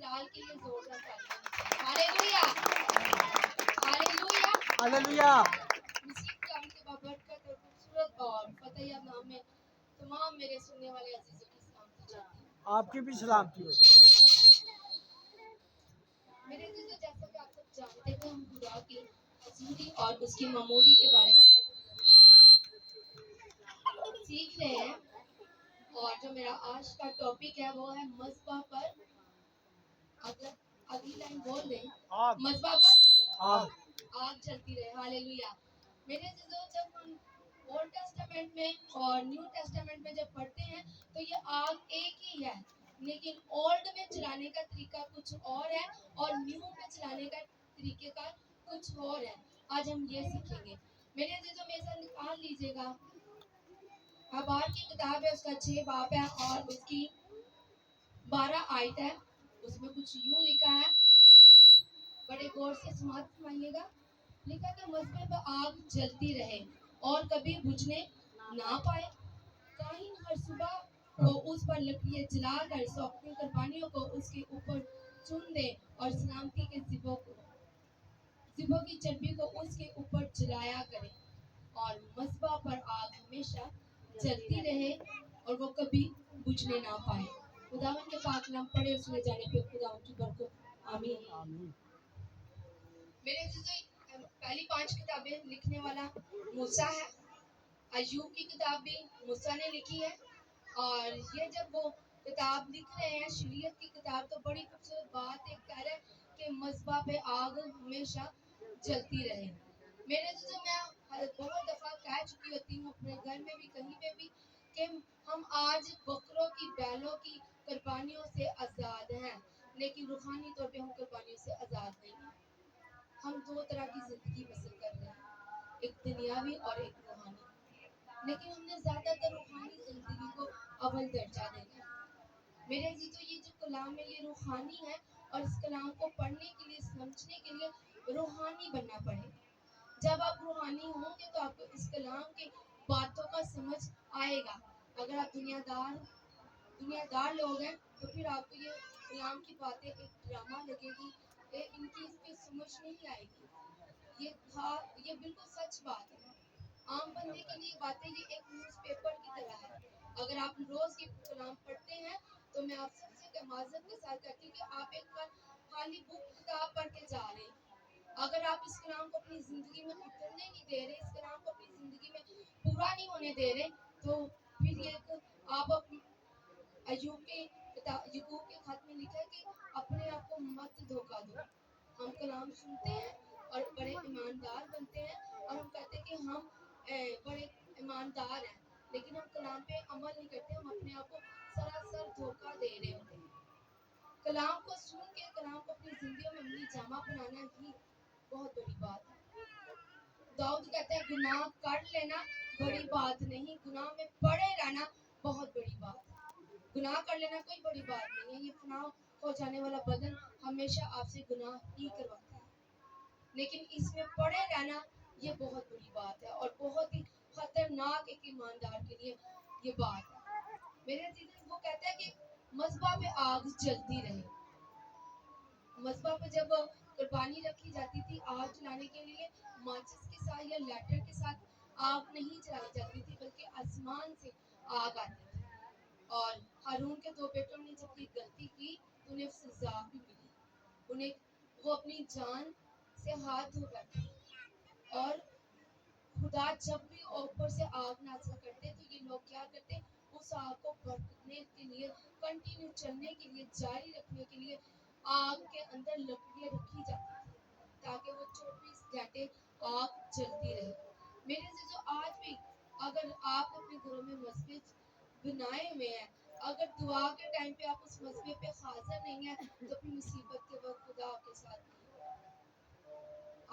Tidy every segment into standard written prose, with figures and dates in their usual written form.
بلال کے لیے زوردار تالیاں. Hallelujah hallelujah hallelujah. مسیح کا ان کے بابرکت اور خوبصورت اور فتح یاب نام میں تمام میرے سننے والے عزیزوں کی سلامتی چاہتی ہوں. آپ کی بھی سلامتی ہو. میرے عزیزوں جیسا کہ آپ سب جانتے ہیں ہم خدا کی حضوری اور اس کی معموری کے بارے میں سیکھ رہے ہیں. اور جو میرا آج کا ٹاپک ہے وہ ہے مذبح پر. اگر اگلی لائن بول دیں آگ. مذبح پر آگ. آگ جلتی رہے. ہاللویا. میرے عزیزوں جب ہم اولڈ ٹیسٹامنٹ میں اور نیو ٹیسٹامنٹ میں جب پڑھتے ہیں تو یہ آگ ایک ہی ہے، لیکن اولڈ میں چلانے کا طریقہ کچھ اور ہے اور نیو میں چلانے کا طریقے کا کچھ اور ہے. آج ہم یہ سیکھیں گے. میرے عزیزوں میرے ساتھ نکال لیجیے گا اخبار کی کتاب ہے، اس کا 6 باب ہے اور اس کی 12 آیت ہے. اس میں کچھ یوں لکھا ہے، بڑے غور سے سماعت فرمائیے گا. لکھا کہ مذبح پر آگ جلتی رہے اور کبھی بجھنے نہ پائے. کاہن ہر صبح کو اس پر لکڑیاں جلا کر سو اپنی قربانیوں کو اس کے اوپر چن دے اور سلامتی کے ذبح کی چربی کو اس کے اوپر جلایا کرے اور مذبح پر آگ ہمیشہ جلتی رہے اور وہ کبھی بجھنے نہ پائے. خداوند کے پاک نام پڑھے اور سنے جانے پہ خداوند کی برکت. آمین. آمین. میرے عزیزو پہلی 5 کتابیں لکھنے والا موسیٰ ہے. ایوب کی کتاب بھی موسیٰ نے لکھی ہے. اور یہ جب وہ کتاب لکھ رہے ہیں شریعت کی کتاب تو بڑی خوبصورت بات ایک کہہ رہے ہیں کہ مذبح پہ آگ ہمیشہ جلتی رہے. میرے عزیزو میں بہت دفعہ کہہ چکی ہوتی ہوں اپنے گھر میں بھی کہیں پہ بھی کہ ہم آج بکروں کی بیلوں کی قربانیوں سے آزاد ہیں، لیکن روحانی طور پہ ہم قربانیوں سے آزاد نہیں ہیں. ہم 2 طرح کی زندگی بسر کر رہے ہیں، ایک دنیاوی اور ایک روحانی. لیکن ہم نے زیادہ تر روحانی زندگی کو اول درجہ دینا ہے. میرے عزیزو یہ جو کلام ہے یہ روحانی ہے اور اس کلام کو پڑھنے کے لیے سمجھنے کے لیے روحانی بننا پڑے گا. جب آپ روحانی ہوں گے تو آپ کو اس کلام کی باتوں کا سمجھ آئے گا. اگر آپ دنیا دار لوگ ہیں تو پھر آپ کو یہ کلام کی باتیں ایک ڈرامہ لگے گی، ان کی اس پہ سمجھ نہیں آئے گی. یہ بالکل سچ بات ہے. عام بندے کے لیے باتیں یہ ایک نیوز پیپر کی طرح ہے. اگر آپ روز کی کلام پڑھتے ہیں تو میں آپ سب سے معذرت کے ساتھ کہتی ہوں کہ آپ ایک خالی بک کتاب پڑھ کے جا رہے ہیں. اگر آپ اس کلام کو اپنی زندگی میں اترنے نہیں دے رہے، اس کلام کو اپنی زندگی میں پورا نہیں ہونے دے رہے، تو پھر یہ آپ یعقوب کے خط میں لکھا ہے کہ اپنے آپ کو مت دھوکا دو. ہم کلام سنتے ہیں اور بڑے ایماندار بنتے ہیں اور ہم کہتے ہیں کہ ہم بڑے ایماندار ہیں، لیکن ہم کلام پہ عمل نہیں کرتے. ہم اپنے آپ کو سراسر دھوکا دے رہے ہوتے ہیں. کلام کو سن کے کلام کو اپنی زندگیوں میں عملی جامہ بنانا ہی بہت بڑی بات ہے. داؤد کہتا ہے گناہ کر لینا بڑی بات نہیں، گناہ میں پڑے رہنا بہت بڑی بات ہے. گناہ کر لینا کوئی بڑی بات نہیں ہے. یہ فنا ہو جانے والا بدن ہمیشہ آپ سے گناہ ہی کرواتا ہے، لیکن اس میں پڑے رہنا یہ بہت بڑی بات ہے اور بہت ہی خطرناک ایک ایماندار کے لیے یہ بات ہے. میرے عزیز وہ کہتا ہے کہ مذبح پہ آگ جلتی رہے. مذبح پہ جب قربانی رکھی جاتی تھی آگ جلانے کے لیے ماچس کے ساتھ یا لیٹر کے ساتھ آگ نہیں جلائی جاتی تھی، بلکہ آسمان سے آگ آتی تھی. اور ہارون کے 2 بیٹوں نے جب یہ غلطی کی تو انہیں سزا بھی ملی. وہ اپنی جان سے ہاتھ دھو بیٹھے اور خدا جب بھی اوپر سے آگ نازل کرتے تو یہ لوگ کیا کرتے، اس آگ کو بھڑکنے کے لیے کنٹینیو چلنے کے لیے جاری رکھنے کے لیے آگ کے اندر لکڑیاں رکھی جاتی تھی تاکہ وہ 24 گھنٹے آگ جلتی رہے. میرے عزیزو آج بھی اگر آپ اپنے گھروں میں مسجد بنائے ہوئے ہیں، اگر دعا کے ٹائم پہ آپ اس مسجد پہ حاضر نہیں ہیں تو پھر مصیبت کے وقت خدا آپ کے ساتھ نہیں ہوگا.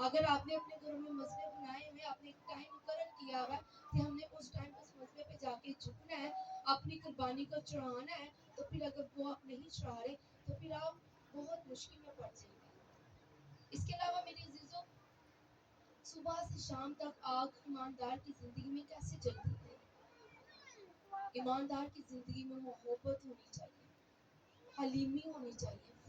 اگر آپ نے اپنے گھروں میں مسجد بنائے ہوئے، آپ نے ایک ٹائم مقرر کیا ہوا ہے کہ ہم نے اس ٹائم اس مسجد پہ جا کے جھکنا ہے، اپنی قربانی کو چڑھانا ہے، تو پھر اگر وہ آپ نہیں چڑھا رہے تو پھر آپ بہت مشکل میں پڑ جائیں گے. اس کے علاوہ میرے عزیزو صبح سے شام تک آگ ایماندار کی زندگی میں کیسے جلتی ہے؟ ایماندار کی زندگی میں محبت ہونی چاہیے، حلیمی ہونی چاہیے،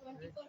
24